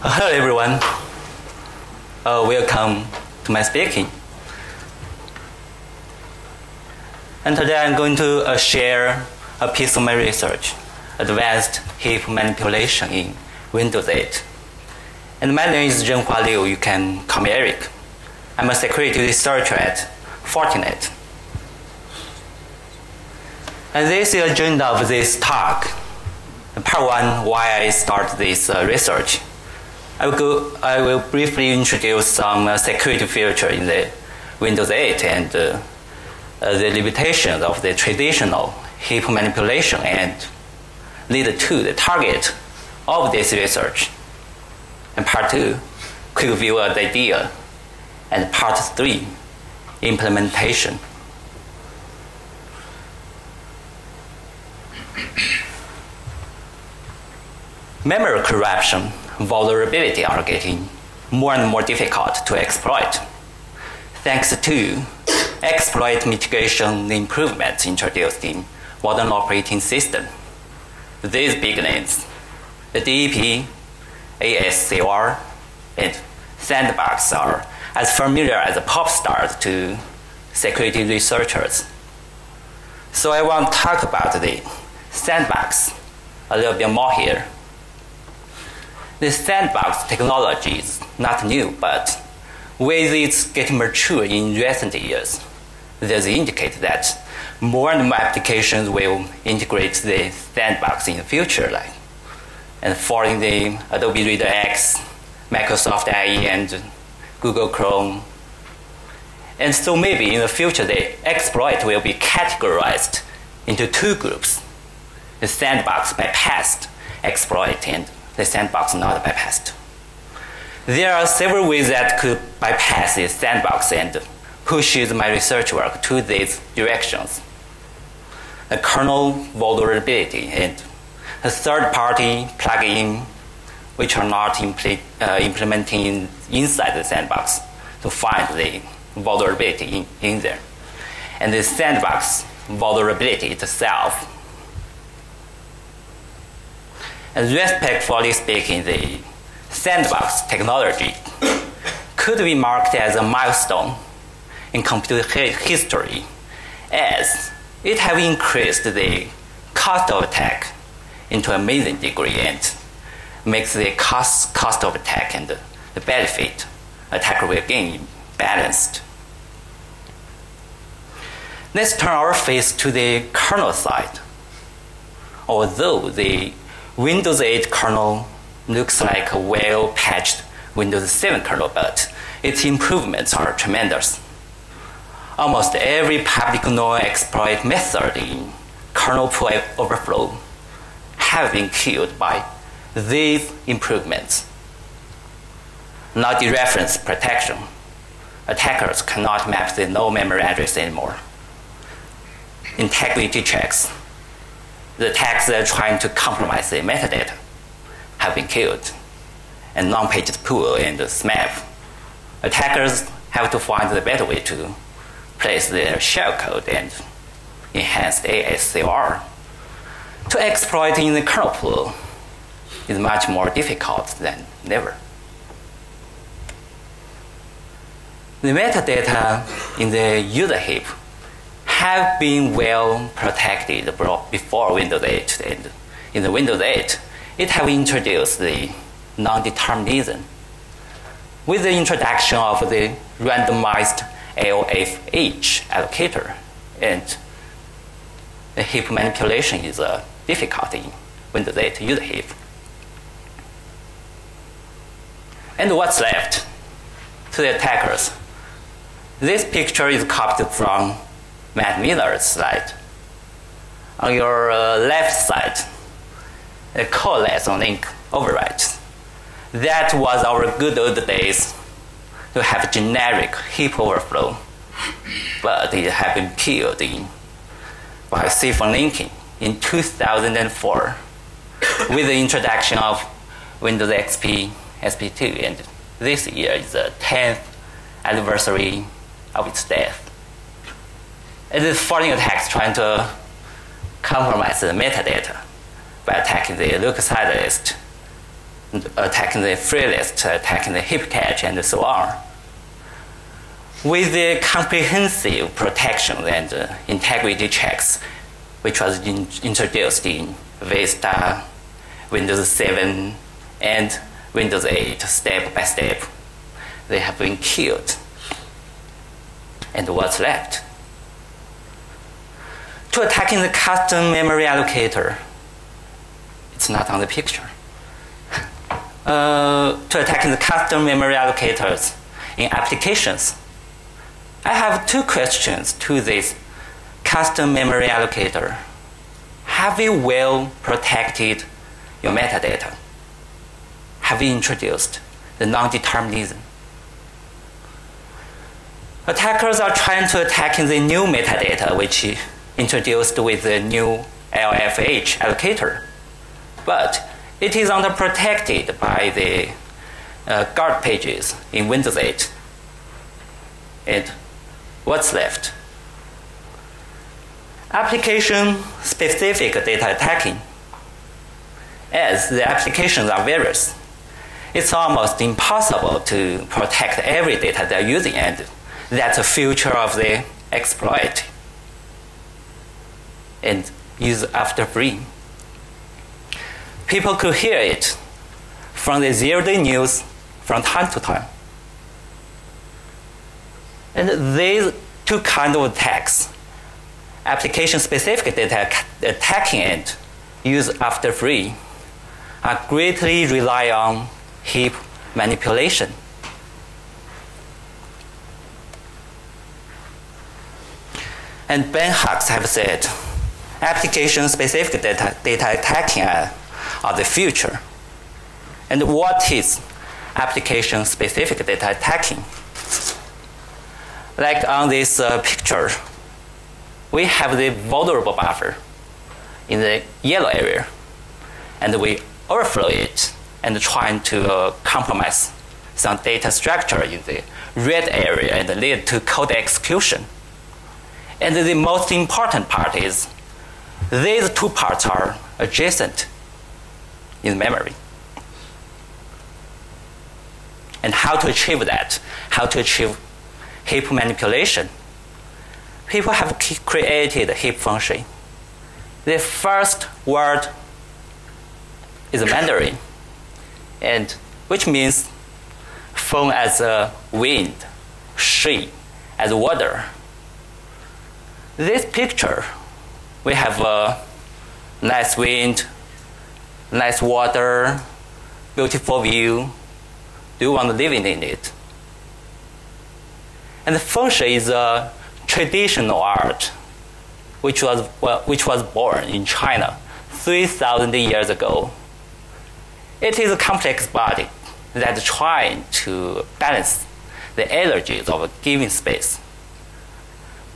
Hello everyone, welcome to my speaking. And today I'm going to share a piece of my research, advanced heap manipulation in Windows 8. And my name is Zhenhua Liu, you can call me Eric. I'm a security researcher at Fortinet. And this is the agenda of this talk. Part 1, why I start this research. I will briefly introduce some security features in the Windows 8 and the limitations of the traditional heap manipulation and lead to the target of this research. And part 2, quick view of the idea. And part 3, implementation. Memory corruption vulnerability are getting more and more difficult to exploit, thanks to exploit mitigation improvements introduced in modern operating system. These big names, the DEP, ASCR, and Sandbox are as familiar as pop stars to security researchers. So I want to talk about the Sandbox a little bit more here. The sandbox technology is not new, but with its getting mature in recent years, there's indicate that more and more applications will integrate the sandbox in the future, and following the Adobe Reader X, Microsoft IE, and Google Chrome. And so maybe in the future, the exploit will be categorized into two groups: the sandbox bypassed exploit and the sandbox not bypassed. There are several ways that could bypass the sandbox and pushes my research work to these directions. The kernel vulnerability and a third-party plugin which are not implementing inside the sandbox to find the vulnerability in there. And the sandbox vulnerability itself. And respectfully speaking, the sandbox technology could be marked as a milestone in computer history, as it has increased the cost of attack into an amazing degree and makes the cost of attack and the benefit attacker will gain balanced. Let's turn our face to the kernel side. Although the Windows 8 kernel looks like a well-patched Windows 7 kernel, but its improvements are tremendous. Almost every public known exploit method in kernel pool overflow have been killed by these improvements. Now dereference protection. Attackers cannot map the no memory address anymore. Integrity checks. The attacks that are trying to compromise the metadata have been killed, and non-paged pool and SMAP. Attackers have to find the better way to place their shellcode and enhance the ASCR. To exploit in the kernel pool is much more difficult than ever. The metadata in the user heap have been well protected before Windows 8, and in the Windows 8, it have introduced the non-determinism. With the introduction of the randomized LFH allocator, and the heap manipulation is difficult in Windows 8 user heap. And what's left to the attackers? This picture is copied from Matt Miller's slide. On your left side, a coalesce on link overwrite. That was our good old days to have generic heap overflow, but it had been killed by siphon linking in 2004 with the introduction of Windows XP SP2, and this year is the 10th anniversary of its death. It is foreign attacks trying to compromise the metadata by attacking the locus list attacking the free list, attacking the heap cache, and so on. With the comprehensive protection and integrity checks, which was introduced in Vista, Windows 7, and Windows 8 step by step, they have been killed. And what's left? To attacking the custom memory allocator, it's not on the picture. To attacking the custom memory allocators in applications, I have two questions to this custom memory allocator. Have you well protected your metadata? Have you introduced the non-determinism? Attackers are trying to attack the new metadata, which introduced with the new LFH allocator. But it is underprotected by the guard pages in Windows 8. And what's left? Application-specific data attacking. As the applications are various, it's almost impossible to protect every data they're using, and that's a feature of the exploit and use after free. People could hear it from the zero-day news from time to time. And these two kinds of attacks, application-specific data attacking and use after free, are greatly rely on heap manipulation. And benchmarks have said application-specific data attacking are the future. And what is application-specific data attacking? Like on this picture, we have the vulnerable buffer in the yellow area, and we overflow it and trying to compromise some data structure in the red area and lead to code execution. And the most important part is these two parts are adjacent in memory. And how to achieve that? How to achieve heap manipulation? People have created a heap function. The first word is Mandarin, and which means phone as a wind, she as water. This picture, we have a nice wind, nice water, beautiful view. Do you want to live in it? And the function is a traditional art, which was born in China 3,000 years ago. It is a complex body that is trying to balance the energies of a given space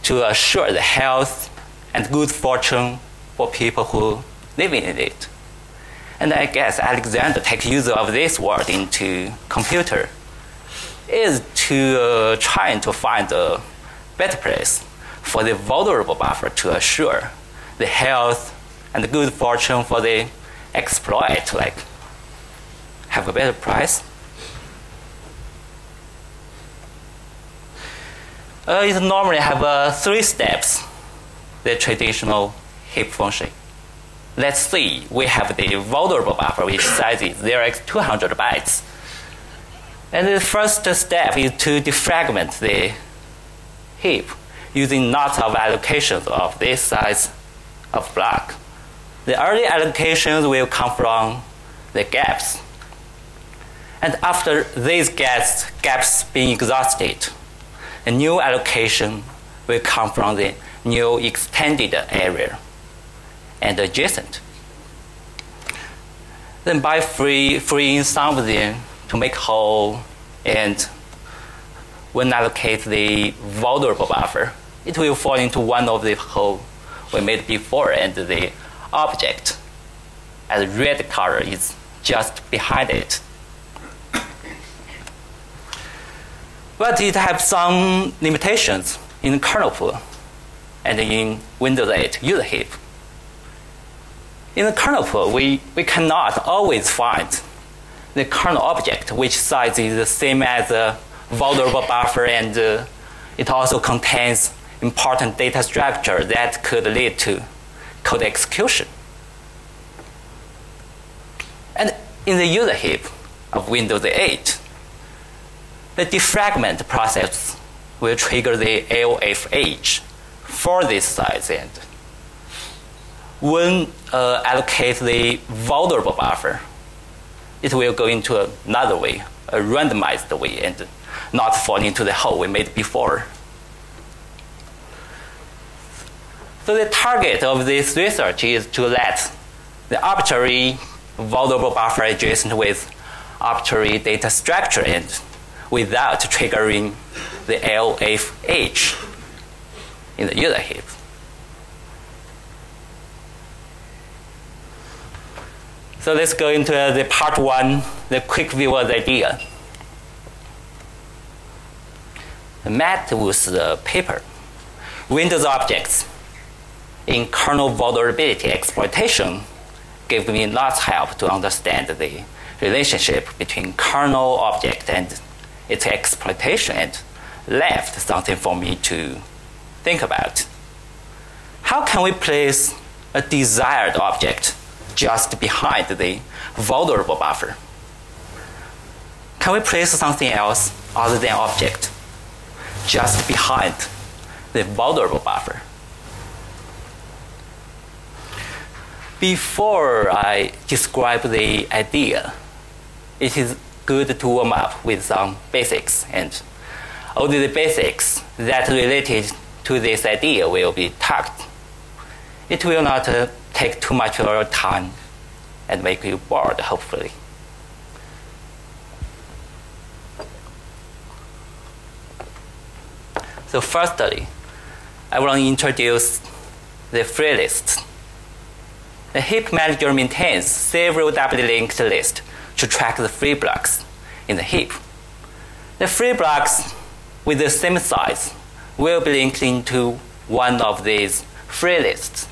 to assure the health and good fortune for people who live in it. And I guess Alexander takes use of this word into computer is to trying to find a better place for the vulnerable buffer to assure the health and good fortune for the exploit, like have a better price. It normally have 3 steps, the traditional heap function. Let's see, we have the vulnerable buffer, which size is 0x200 bytes. And the first step is to defragment the heap using lots of allocations of this size of block. The early allocations will come from the gaps. And after these gaps being exhausted, a new allocation will come from the new extended area and adjacent. Then by freeing some of them to make whole, and when allocate the vulnerable buffer, it will fall into one of the hole we made before, and the object as red color is just behind it. But it has some limitations in kernel pool and in Windows 8 user heap. In the kernel pool, we cannot always find the kernel object, which size is the same as a vulnerable buffer, and it also contains important data structure that could lead to code execution. And in the user heap of Windows 8, the defragment process will trigger the LFH for this size, and when allocate the vulnerable buffer, it will go into another way, a randomized way, and not fall into the hole we made before. So the target of this research is to let the arbitrary vulnerable buffer adjacent with arbitrary data structure and without triggering the LFH in the user heap. So let's go into the part one, the quick view of the idea. Matt was the paper, Windows Objects in Kernel Vulnerability Exploitation, gave me lots of help to understand the relationship between kernel object and its exploitation, and left something for me to think about. How can we place a desired object just behind the vulnerable buffer? Can we place something else other than object just behind the vulnerable buffer? Before I describe the idea, it is good to warm up with some basics, and only the basics that related to this idea will be talked. It will not take too much of your time and make you bored, hopefully. So firstly, I want to introduce the free list. The heap manager maintains several doubly linked lists to track the free blocks in the heap. The free blocks with the same size will be linked into one of these free lists.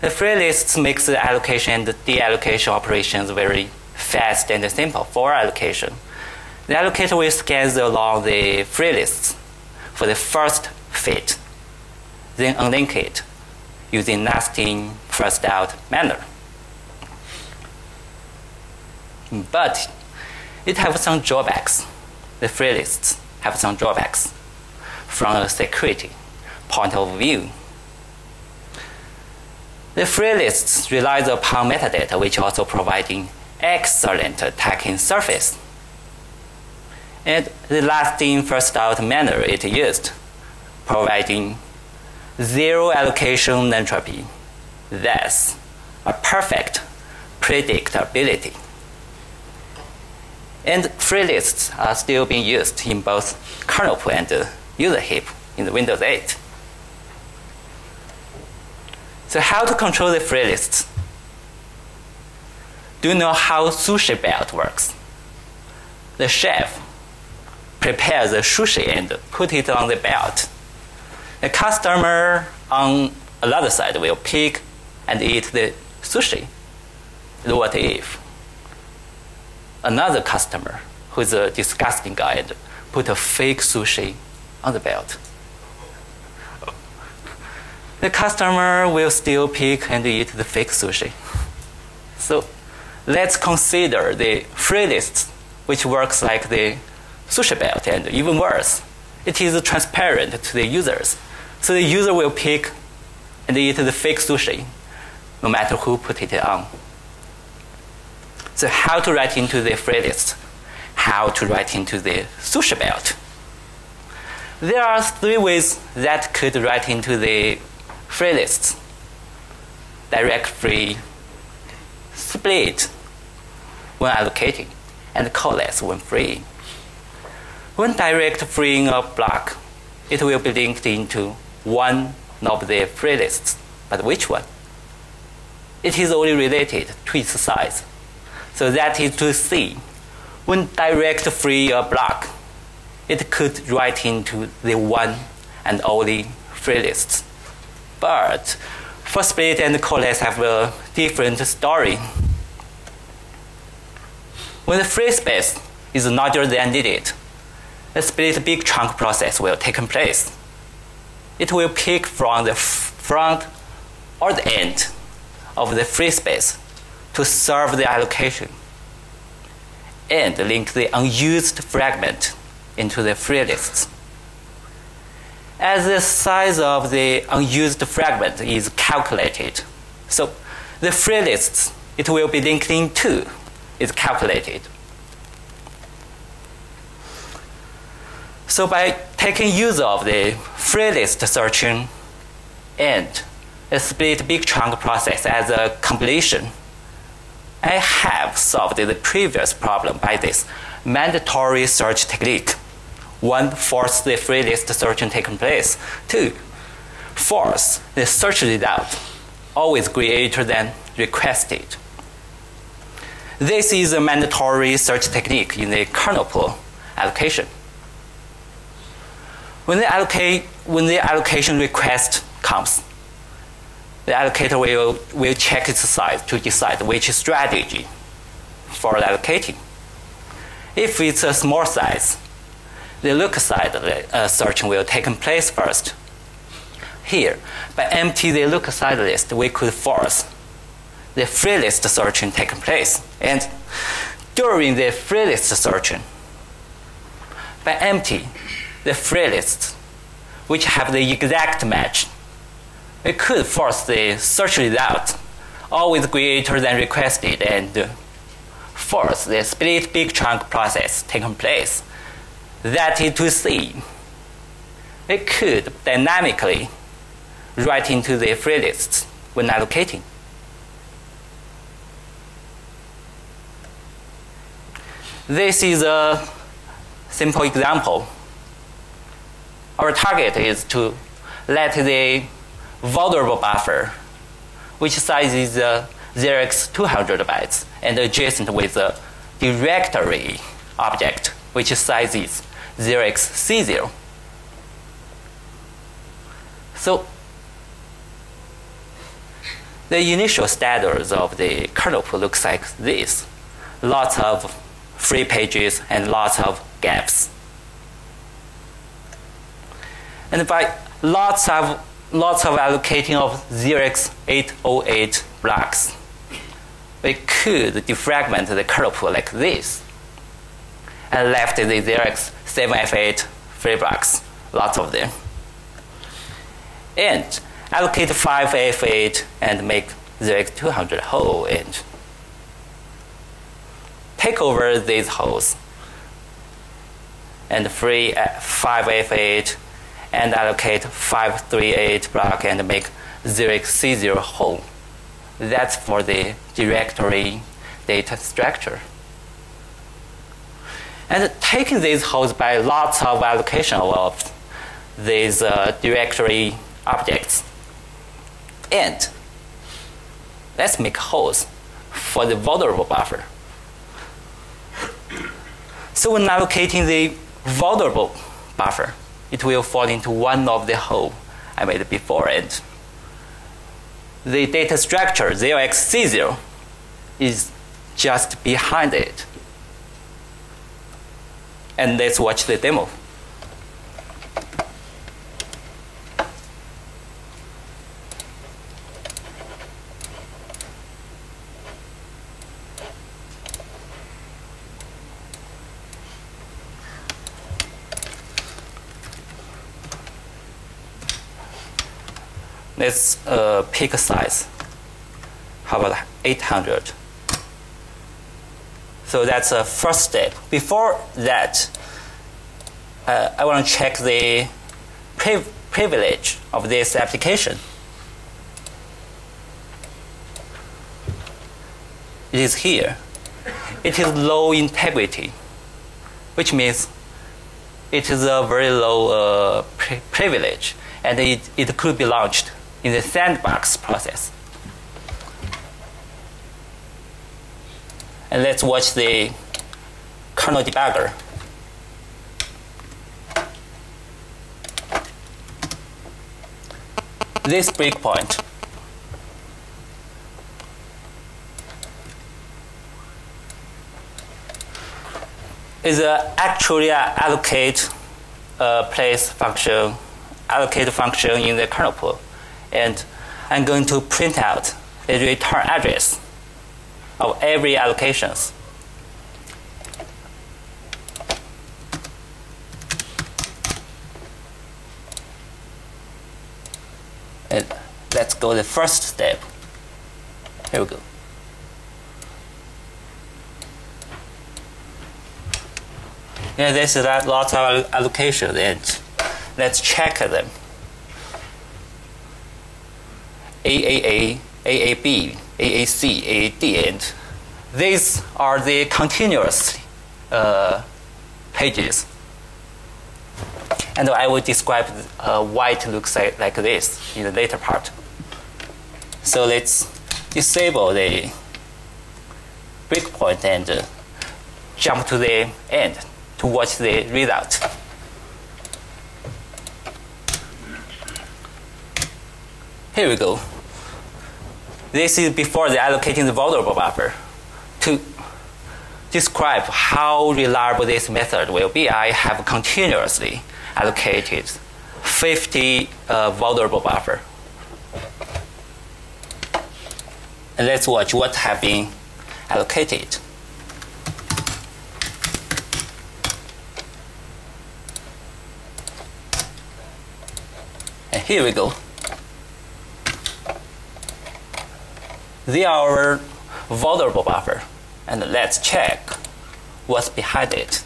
The free lists makes the allocation and the deallocation operations very fast and simple for allocation. The allocator will scan along the free lists for the first fit, then unlink it using nesting first out manner. But it has some drawbacks. The free lists have some drawbacks from a security point of view. The free lists relies upon metadata, which also providing excellent attacking surface. And the last in first out manner it used, providing zero allocation entropy, thus a perfect predictability. And free lists are still being used in both kernel pool and user heap in the Windows 8. So how to control the free lists? Do you know how sushi belt works? The chef prepares the sushi and put it on the belt. The customer on another side will pick and eat the sushi. What if another customer, who's a disgusting guy, and put a fake sushi on the belt? The customer will still pick and eat the fake sushi. So let's consider the free list, which works like the sushi belt, and even worse, it is transparent to the users. So the user will pick and eat the fake sushi, no matter who put it on. So how to write into the free list? How to write into the sushi belt? There are three ways that could write into the free list: direct free, split when allocating, and coalesce when free. When direct freeing a block, it will be linked into one of the free lists. But which one? It is only related to its size. So that is to see, when direct free a block, it could write into the one and only free list. But for split and coalesce have a different story. When the free space is larger than needed, a split big chunk process will take place. It will pick from the front or the end of the free space to serve the allocation and link the unused fragment into the free lists. As the size of the unused fragment is calculated, so the free lists it will be linked into is calculated. So by taking use of the free list searching and a split big chunk process as a compilation, I have solved the previous problem by this mandatory search technique. 1, force the free list searching taking place. 2, force the search result always greater than requested. This is a mandatory search technique in the kernel pool allocation. When the allocation request comes, the allocator will check its size to decide which strategy for allocating. If it's a small size, the look-aside searching will take place first. Here, by empty the look-aside list, we could force the free list searching taking place. And during the free list searching, by empty the free lists, which have the exact match, we could force the search result always greater than requested and force the split big chunk process taking place. That is to say, we could dynamically write into the free lists when allocating. This is a simple example. Our target is to let the vulnerable buffer, which size is 0x200 bytes, and adjacent with the directory object, which size is 0xC0. So the initial status of the kernel pool looks like this. Lots of free pages and lots of gaps. And by lots of allocating of 0x808 blocks, we could defragment the kernel pool like this, and left the 0x7F8 free blocks, lots of them, and allocate 5F8 and make 0x200 whole and take over these holes and free 5F8 and allocate 538 block and make 0xC0 whole. That's for the directory data structure. And taking these holes by lots of allocation of these directory objects. And let's make holes for the vulnerable buffer. So when allocating the vulnerable buffer, it will fall into one of the hole I made before, and the data structure 0xC0 is just behind it. And let's watch the demo. Let's pick a size. How about 800? So that's a first step. Before that, I want to check the privilege of this application. It is here. It is low integrity, which means it is a very low privilege, and it could be launched in the sandbox process. And let's watch the kernel debugger. This breakpoint is actually an allocate place function, allocate function in the kernel pool. And I'm going to print out the return address of every allocations. And let's go the first step. Here we go. Yeah, there's lots of allocations, and let's check them. AAA, AAB, AAC, AAD, and these are the continuous pages. And I will describe why it looks like this in the later part. So let's disable the breakpoint and jump to the end to watch the result. Here we go. This is before the allocating the vulnerable buffer. To describe how reliable this method will be, I have continuously allocated 50 vulnerable buffer. And let's watch what have been allocated. And here we go. They are our vulnerable buffer. And let's check what's behind it.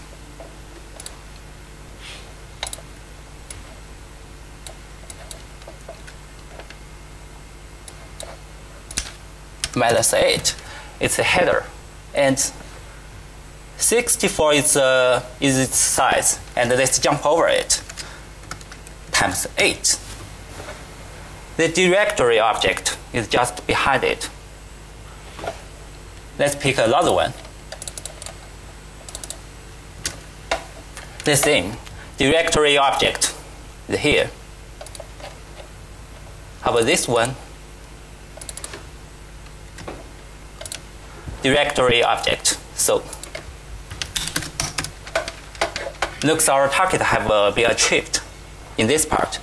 -8, it's a header, and 64 is its size, and let's jump over it, times 8. The directory object is just behind it. Let's pick another one. The same directory object is here. How about this one? Directory object. So looks our target have been achieved in this part.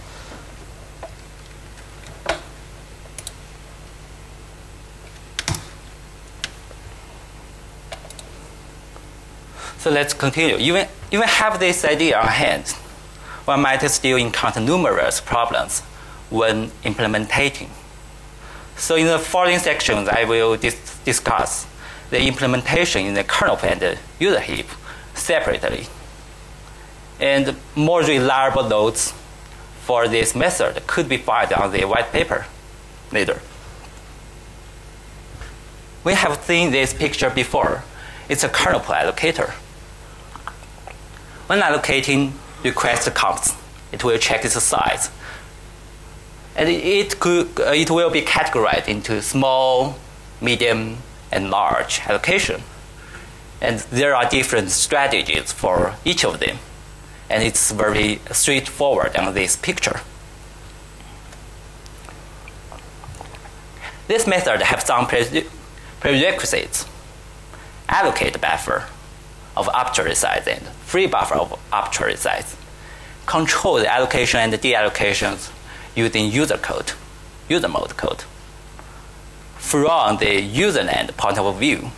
So let's continue. Even have this idea on hand, one might still encounter numerous problems when implementing. So in the following sections, I will discuss the implementation in the kernel and the user heap separately, and more reliable nodes for this method could be found on the white paper later. We have seen this picture before. It's a kernel pool allocator. When allocating request comes, it will check its size, and it will be categorized into small, medium, and large allocation. And there are different strategies for each of them. And it's very straightforward on this picture. This method has some prerequisites. Allocate buffer of arbitrary size and free buffer of arbitrary size. Control the allocation and the deallocations using user mode code. From the user end point of view,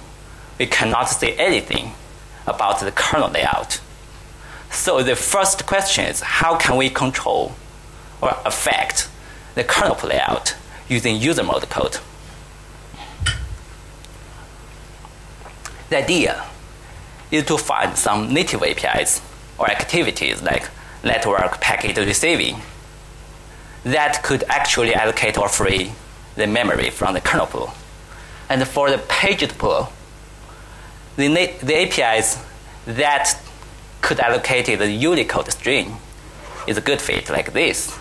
we cannot say anything about the kernel layout. So the first question is, how can we control or affect the kernel layout using user mode code? The idea is to find some native APIs or activities like network packet receiving that could actually allocate or free the memory from the kernel pool. And for the paged pool, the APIs that could allocate the Unicode string is a good fit like this.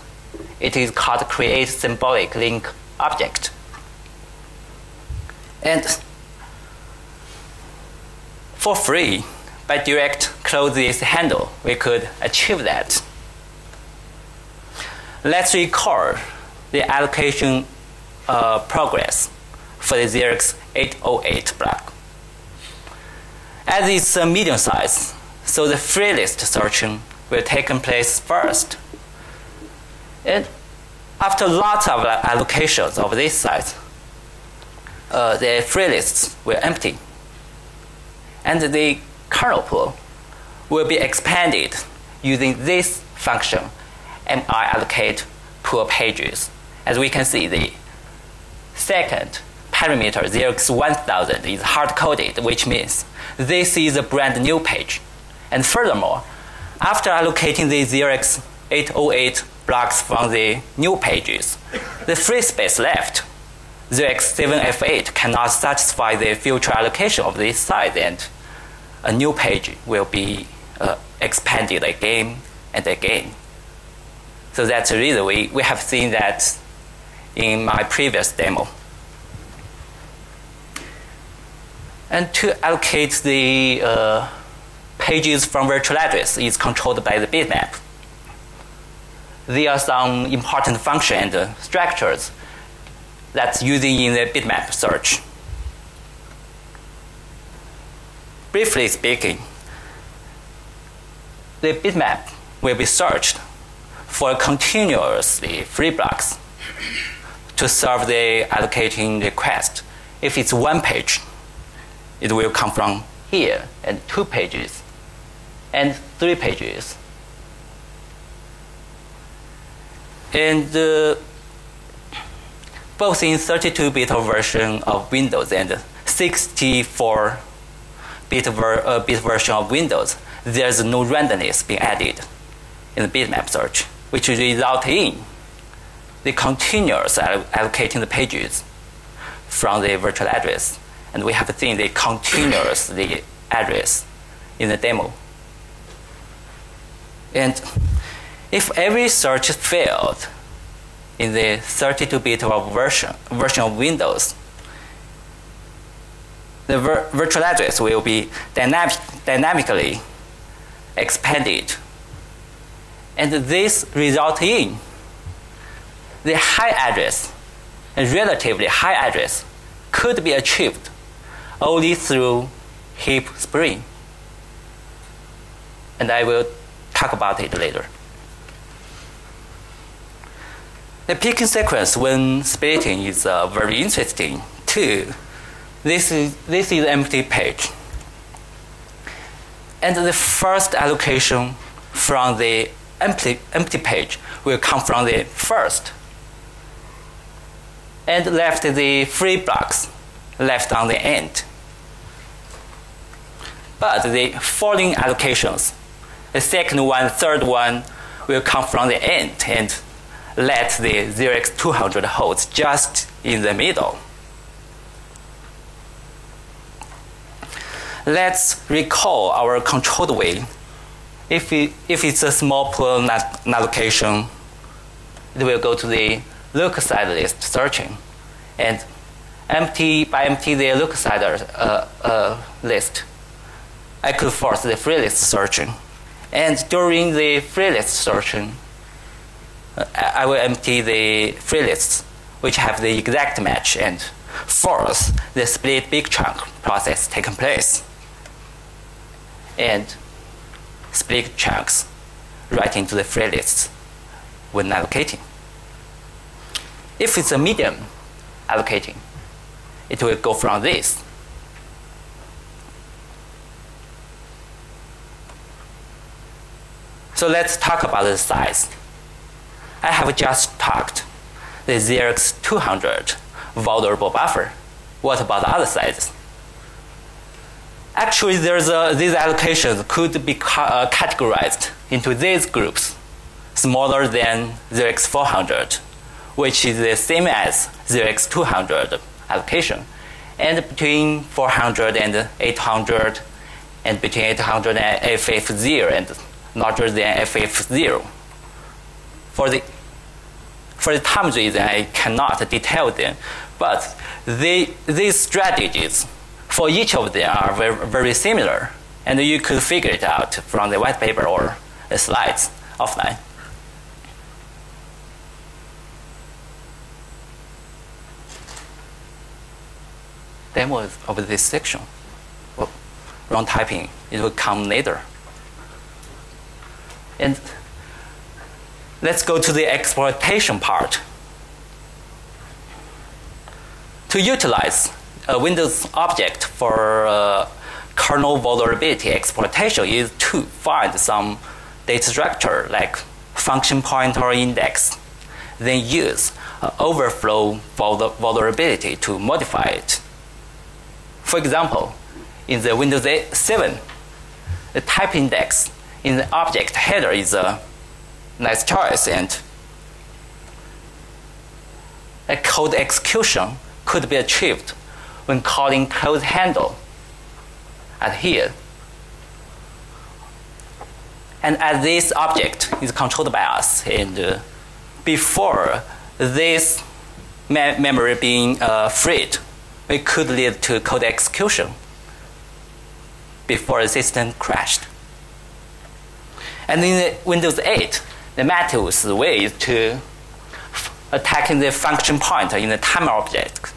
It is called create symbolic link object. And for free, by direct close this handle, we could achieve that. Let's recall the allocation progress for the Xerox 808 block. As it's medium size, So the free list searching will take place first. And after lots of allocations of this size, the free lists will empty. And the kernel pool will be expanded using this function, mi-allocate pool pages. As we can see, the second parameter 0x1000 is hard-coded, which means this is a brand new page. And furthermore, after allocating the 0x808 blocks from the new pages, the free space left, 0x7f8, cannot satisfy the future allocation of this size, and a new page will be expanded again and again. So that's the reason we have seen that in my previous demo. And to allocate the pages from virtual address is controlled by the bitmap. There are some important functions and structures that's using in the bitmap search. Briefly speaking, the bitmap will be searched for continuously free blocks to serve the allocating request. If it's one page, it will come from here, and 2 pages, and 3 pages. And both in 32-bit version of Windows and 64-bit version of Windows, there's no randomness being added in the bitmap search, which result in the continuous allocating the pages from the virtual address. And we have seen the continuous the address in the demo. And if every search failed in the 32-bit version of Windows, the virtual address will be dynamically expanded. And this results in the high address, a relatively high address, could be achieved only through heap splitting. And I will talk about it later. The picking sequence when splitting is very interesting too. This is an empty page. And the first allocation from the empty page will come from the first, and left the free blocks left on the end. But the following allocations, the second one, third one, will come from the end and let the 0x200 holds just in the middle. Let's recall our controlled way. If it's a small pool allocation, it will go to the look-aside list searching, and by empty the look-aside list, I could force the free list searching. And during the free list searching, I will empty the free lists which have the exact match and force the split big chunk process taking place, and split chunks right into the free lists when allocating. If it's a medium allocating, it will go from this. So let's talk about the size. I have just talked the 0x200 vulnerable buffer. What about the other sizes? Actually, these allocations could be categorized into these groups, smaller than 0x400, which is the same as 0x200 allocation, and between 400 and 800, and between 800 and FF0, and larger than FF0. For the time reason, I cannot detail them, but these strategies for each of them are very, very similar, and you could figure it out from the white paper or the slides offline. Demo of this section. Well, wrong typing, it will come later. And let's go to the exploitation part. To utilize a Windows object for kernel vulnerability exploitation is to find some data structure like function pointer or index, then use overflow vulnerability to modify it. For example, in the Windows 7, the type index in the object header is a nice choice, and a code execution could be achieved when calling close handle at here. And as this object is controlled by us, and before this memory being freed, it could lead to code execution before the system crashed. And in the Windows 8, the Matthew's way is to attacking the function pointer in the timer object.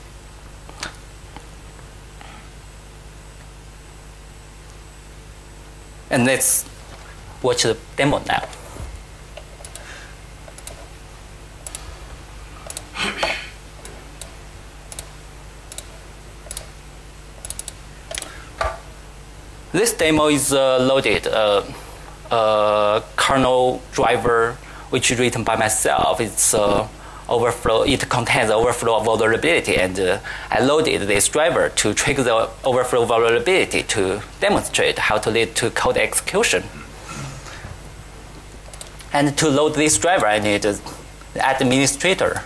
And let's watch the demo now. This demo is loaded kernel driver, which is written by myself. It's overflow. It contains overflow vulnerability, and I loaded this driver to trigger the overflow vulnerability to demonstrate how to lead to code execution. And to load this driver, I need the administrator.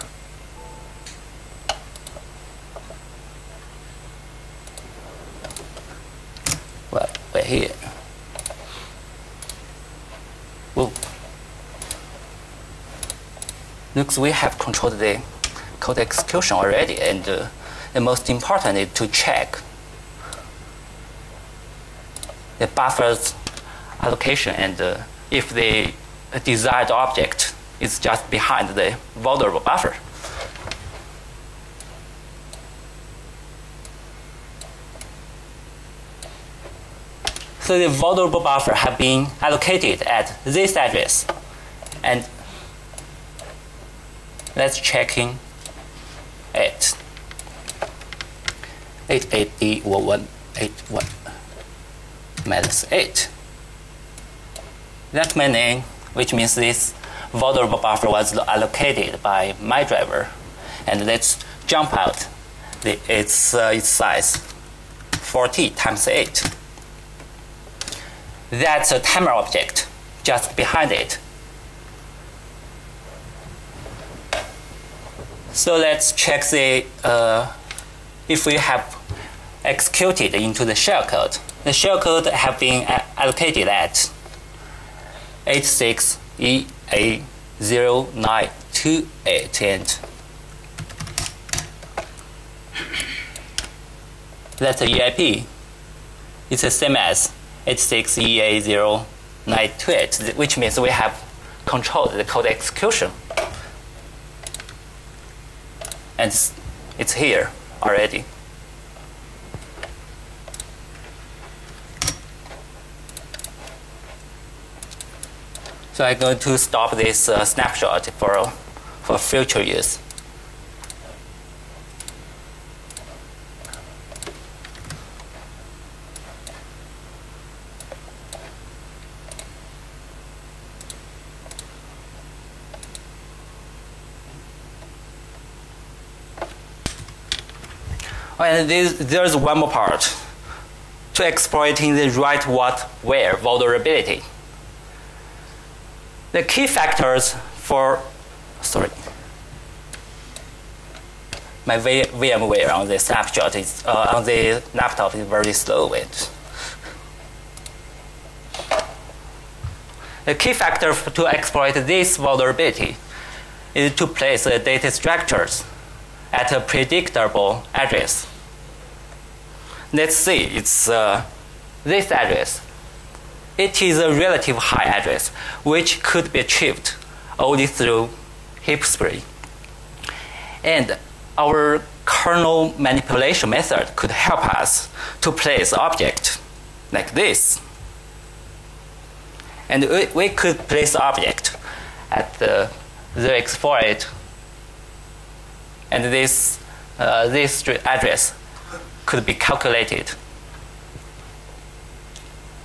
Well, we're here. Whoa. Looks we have controlled the code execution already, and the most important is to check the buffer's allocation, and if the desired object is just behind the vulnerable buffer. So the vulnerable buffer have been allocated at this address, and let's checking it. 88D1181 minus 8. That's my name, which means this vulnerable buffer was allocated by my driver. And let's jump out its size, 40 times 8. That's a timer object just behind it. So let's check the if we have executed into the shellcode. The shellcode have been allocated at 86EA0928, and that's the EIP. It's the same as 86EA0928, which means we have controlled the code execution. And it's here already. So I'm going to stop this snapshot for future use. And there's one more part to exploiting the write what where vulnerability. The key factors for, my VMware on the snapshot is on the laptop is very slow. The key factor to exploit this vulnerability is to place the data structures at a predictable address. Let's see, it's this address. It is a relative high address, which could be achieved only through heap spree. And our kernel manipulation method could help us to place object like this. And we could place the object at the 0x48, and this street address could be calculated.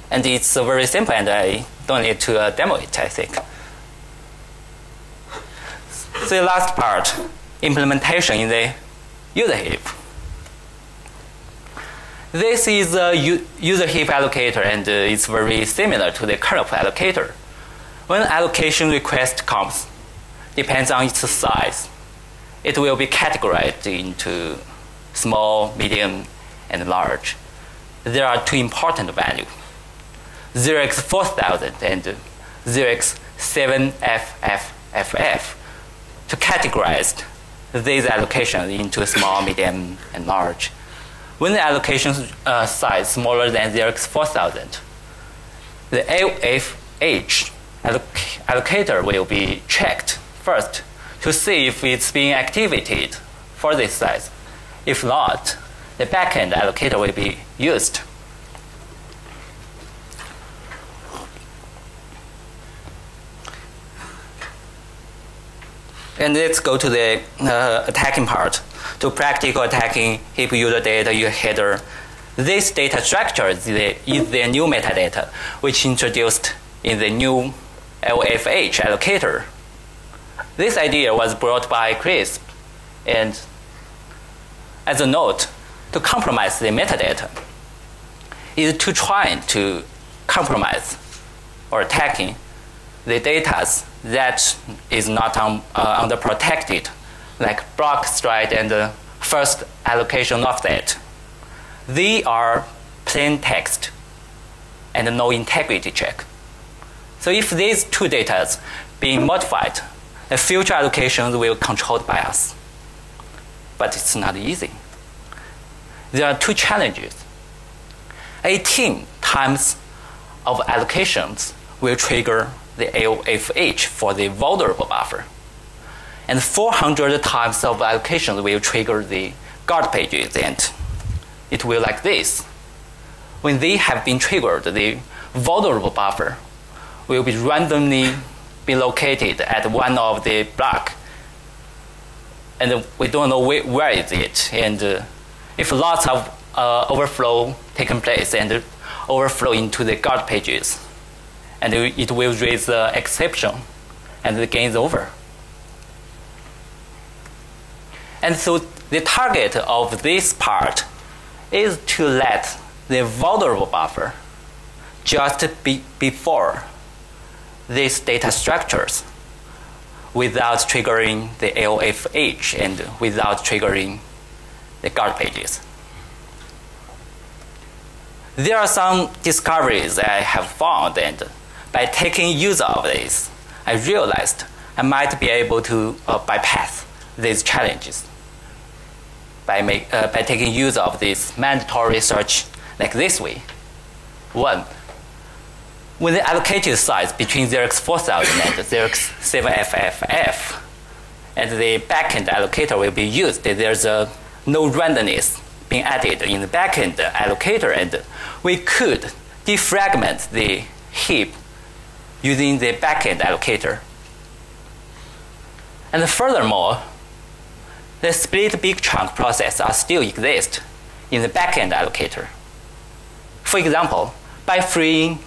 And it's very simple, and I don't need to demo it, I think. So the last part, implementation in the user heap. This is a user heap allocator, and it's very similar to the kernel allocator. When allocation request comes, depends on its size, it will be categorized into small, medium, and large. There are two important values, 0x4000 and 0x7FFFF, to categorize these allocations into small, medium, and large. When the allocation size smaller than 0x4000, the AFH allocator will be checked first to see if it's being activated for this size. If not, the backend allocator will be used. And let's go to the attacking part. To practical attacking heap user data user header, this data structure is the new metadata, which introduced in the new LFH allocator. This idea was brought by Chris, and as a note, to compromise the metadata is to try to compromise or attacking the data that is not underprotected, like block stride and the first allocation offset. They are plain text and no integrity check. So if these two data being modified, the future allocations will be controlled by us. But it's not easy. There are two challenges. 18 times of allocations will trigger the AOFH for the vulnerable buffer. And 400 times of allocations will trigger the guard pages, and it will like this. When they have been triggered, the vulnerable buffer will be randomly be located at one of the block, and we don't know where is it. And if lots of overflow taken place and overflow into the guard pages, and it will raise the exception, and the game is over. And so the target of this part is to let the vulnerable buffer just be before these data structures without triggering the AOFH and without triggering the guard pages. There are some discoveries I have found, and by taking use of this, I realized I might be able to bypass these challenges by taking use of this mandatory search like this way. One, when the allocated size between 0x4000 and 0x7FFF and the backend allocator will be used, there's no randomness being added in the backend allocator, and we could defragment the heap using the backend allocator. And furthermore, the split big chunk process still exist in the backend allocator. For example, by freeing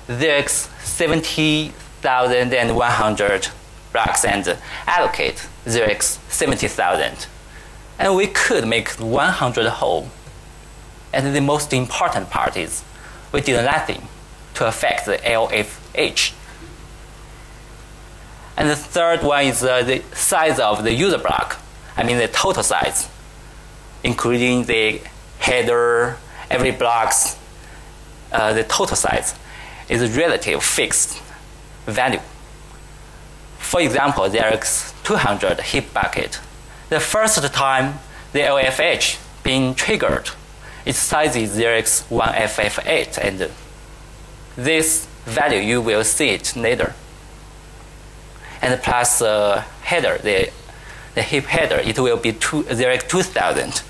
0x70,100 blocks and allocate 0x70,000, and we could make 100 whole. And the most important part is we did nothing to affect the LFH. And the third one is the size of the user block. I mean the total size, including the header, every block's the total size is a relative fixed value. For example, there is 200 heap bucket. The first time the LFH being triggered, its size is 0x1FF8, and this value you will see it later. And plus header, the heap header, it will be 0x2000.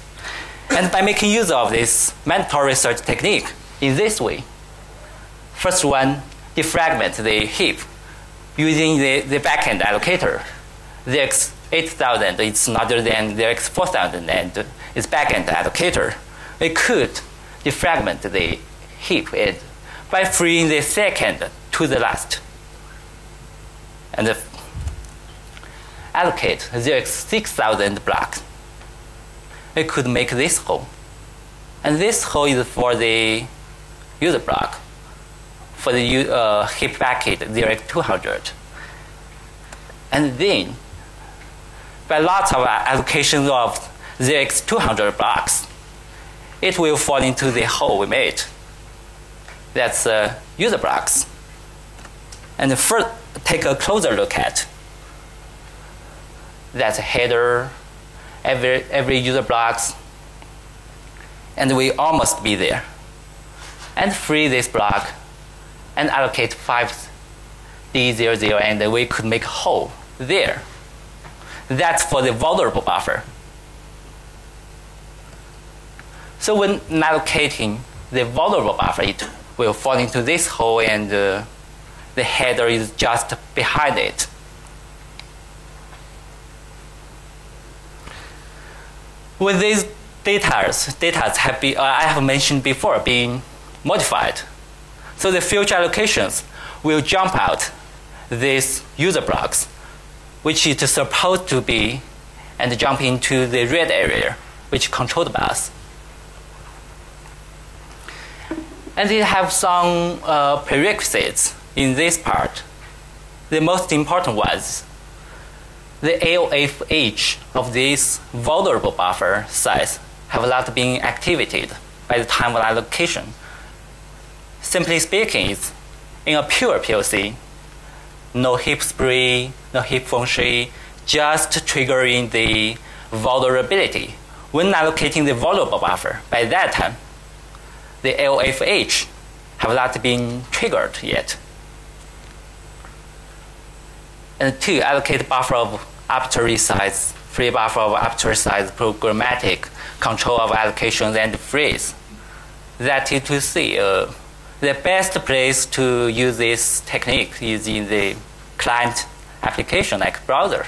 And by making use of this mandatory search technique in this way, first one, defragment the heap using the backend allocator. The X8000 is larger than the X4000 and its backend allocator. We could defragment the heap by freeing the second to the last and allocate the X6000 blocks. We could make this hole. And this hole is for the user block, for the heap bucket 0x200. And then, by lots of allocations of 0x200 blocks, it will fall into the hole we made. That's user blocks. And first, take a closer look at. That's a header, every user blocks, and we almost be there. And free this block and allocate 5D00, and we could make a hole there. That's for the vulnerable buffer. So when allocating the vulnerable buffer, it will fall into this hole, and the header is just behind it. With these data have been, I have mentioned before, being modified. So the future allocations will jump out these user blocks, which is supposed to be, and jump into the red area, which controlled by us. And they have some prerequisites in this part. The most important was the AOFH of this vulnerable buffer size have not been activated by the time of allocation. Simply speaking, it's in a pure POC, no heap spree, no heap function, just triggering the vulnerability. When allocating the vulnerable buffer, by that time, the AOFH have not been triggered yet. And to allocate buffer of arbitrary size, free buffer of arbitrary size, programmatic control of allocations and freeze. That is to see the best place to use this technique is in the client application like browser.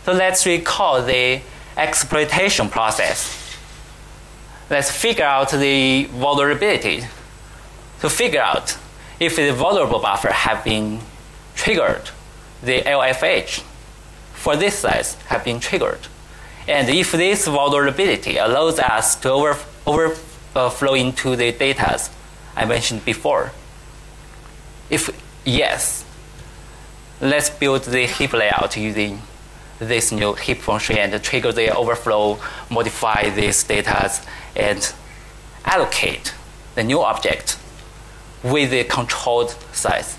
So let's recall the exploitation process. Let's figure out the vulnerability to figure out if the vulnerable buffer have been triggered, the LFH for this size have been triggered. And if this vulnerability allows us to overflow into the data I mentioned before, if yes, let's build the heap layout using this new heap function and trigger the overflow, modify these data, and allocate the new object with the controlled size.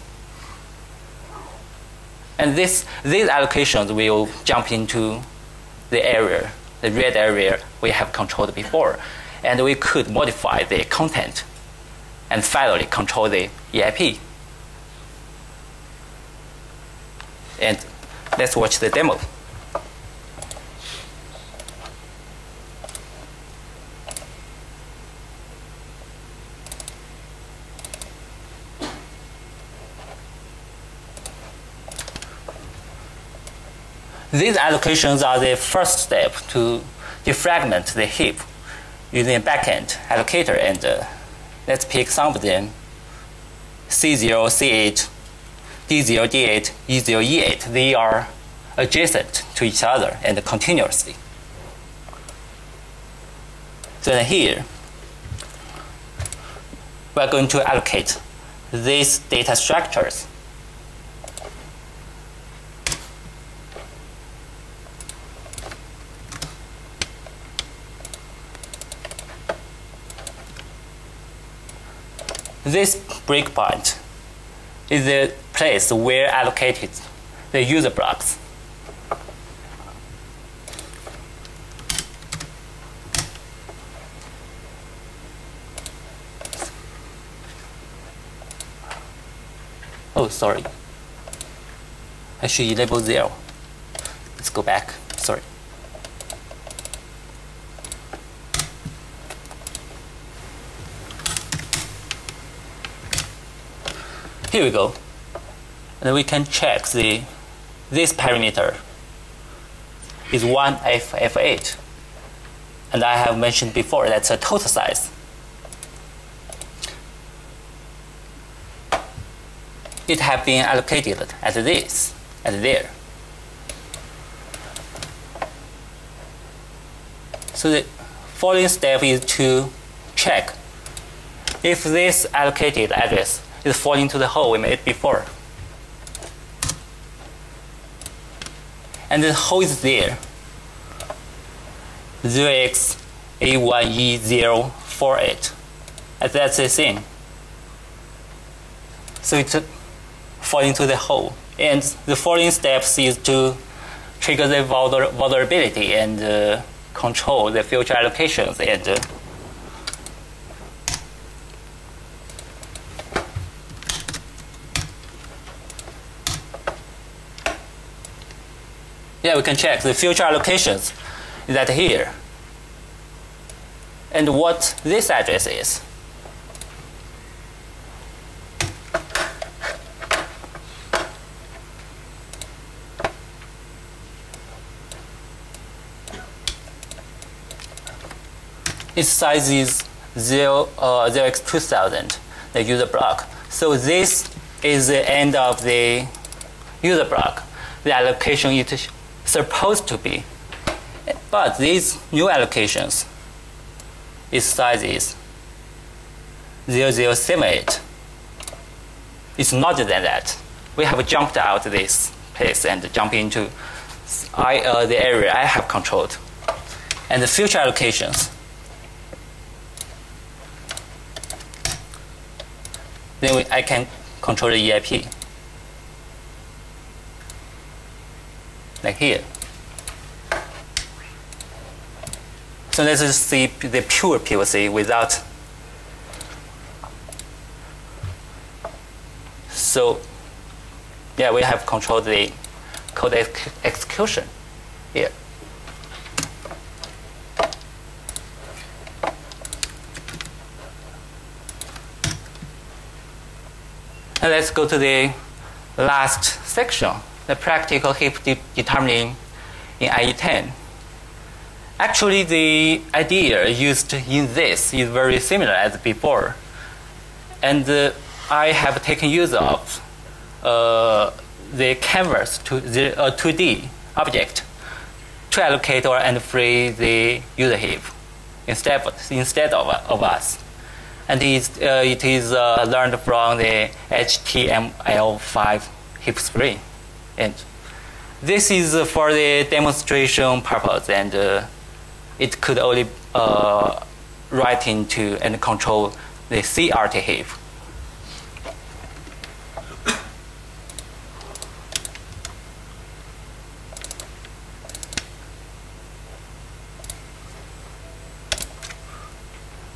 And these allocations will jump into the area, the red area we have controlled before. And we could modify the content and finally control the EIP. And let's watch the demo. These allocations are the first step to defragment the heap using a backend allocator, and let's pick some of them. C0, C8, D0, D8, E0, E8. They are adjacent to each other and continuously. So then here, we're going to allocate these data structures. This breakpoint is the place where allocated the user blocks. Oh, sorry. I should enable 0. Let's go back. Sorry. here we go. And we can check this parameter is 1f8. And I have mentioned before that's a total size. It have been allocated at this, at there. So the following step is to check if this allocated address is falling to the hole we made before. And the hole is there. 0x81E048. And that's the thing. So it's falling to the hole. And the following steps is to trigger the vulnerability and control the future allocations and yeah, we can check the future allocations that here and what this address is. Its size is 0x2000, the user block. So this is the end of the user block. The allocation is supposed to be. But these new allocations, its size is 0078. It's larger than that. We have jumped out this place and jump into the area I have controlled. And the future allocations. Then I can control the EIP. Like here. So let's just see the pure POC without. So yeah, we have controlled the code execution here. And let's go to the last section, the practical heap determining in IE10. Actually, the idea used in this is very similar as before. And I have taken use of the canvas to the 2D object to allocate and free the user heap instead of us. And it is learned from the HTML5 heap screen. And this is for the demonstration purpose, and it could only write into and control the CRT heap.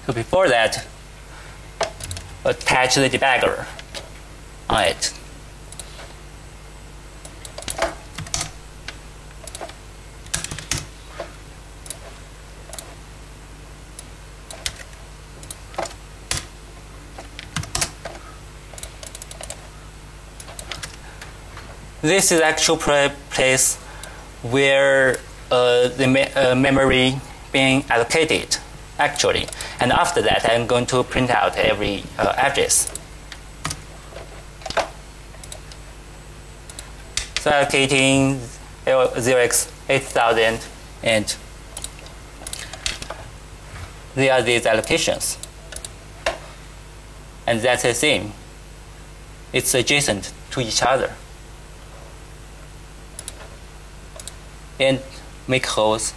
So before that, attach the debugger on it. This is actual place where the memory being allocated, actually. And after that, I'm going to print out every address. So allocating 0x8000, and there are these allocations. And that's the same. It's adjacent to each other. And make holes.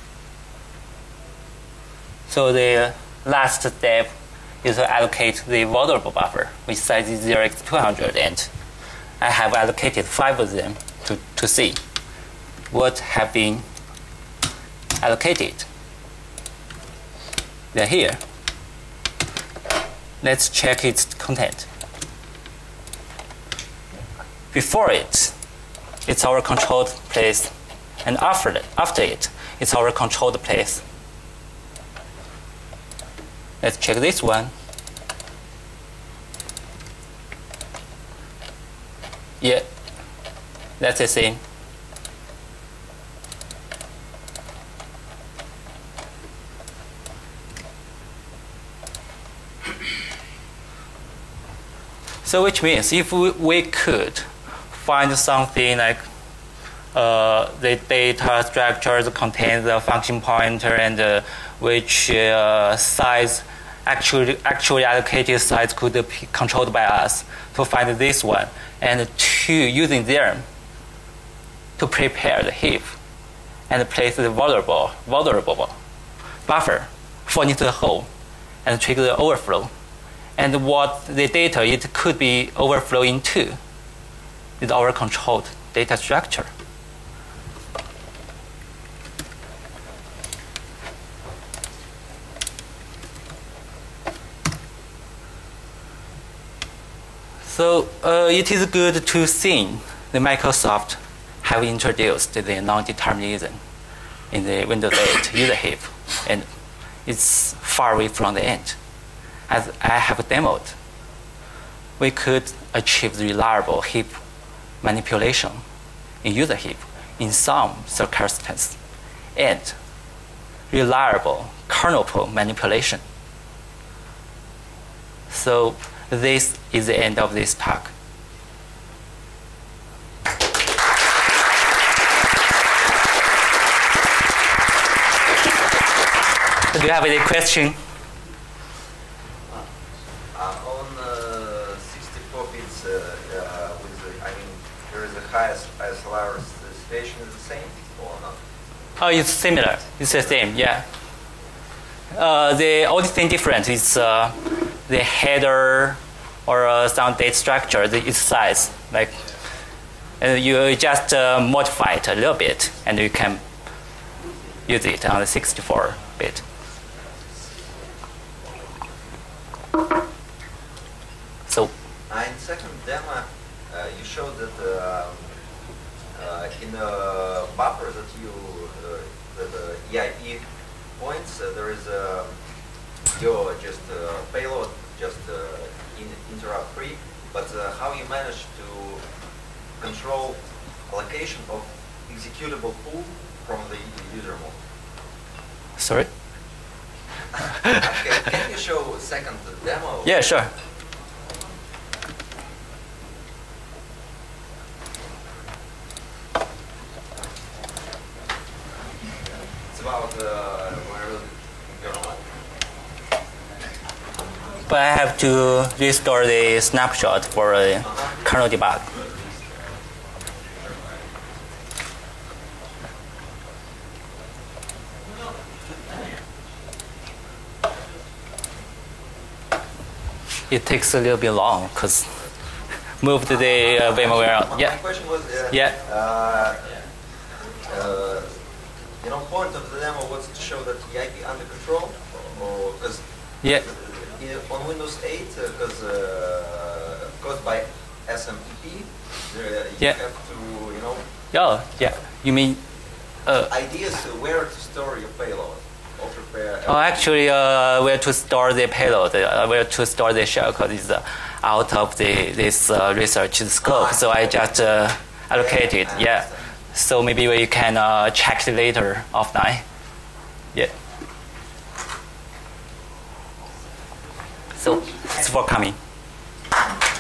So the last step is to allocate the vulnerable buffer, which size is 0x200, and I have allocated 5 of them to see what have been allocated. They're here. Let's check its content. Before it, it's our controlled place, and after it, it's our controlled place. Let's check this one. Yeah, that's the same. So which means if we could find something like the data structure that contains the function pointer and which size actually allocated size could be controlled by us to find this one and to using them to prepare the heap and place the vulnerable buffer fall into the hole and trigger the overflow. And what the data it could be overflow into is our controlled data structure. So it is good to see the Microsoft have introduced the non-determinism in the Windows 8 user heap, and it's far away from the end. As I have demoed, we could achieve reliable heap manipulation in user heap in some circumstances, and reliable kernel pool manipulation. So this is the end of this talk. Do you have any question? On 64 bits, there is the highest ISLR situation is the same or not? Oh, it's similar. It's the same, yeah. The only thing different is the header or some data structure, its size. Like, you just modify it a little bit, and you can use it on the 64-bit. So. In second demo, you showed that in the buffer that the EIP points, there is your just payload, just interrupt free. But how you manage to control allocation of executable pool from the user mode? Sorry? Okay, can you show a second demo? Yeah, sure. It's about where kernel. But I have to restore the snapshot for a kernel debug. It takes a little bit long because moved the VMware out. Yeah. My question was, point of the demo was to show that the IP under control, or because on Windows 8, because caused by SMEP, you have to, Oh, yeah. You mean? Ideas where to store your payload. Oh, actually, where to store the payload, where to store the shellcode is out of this research scope. So I just allocated. Yeah. So maybe we can check it later offline. Yeah. So thanks for coming. Oh.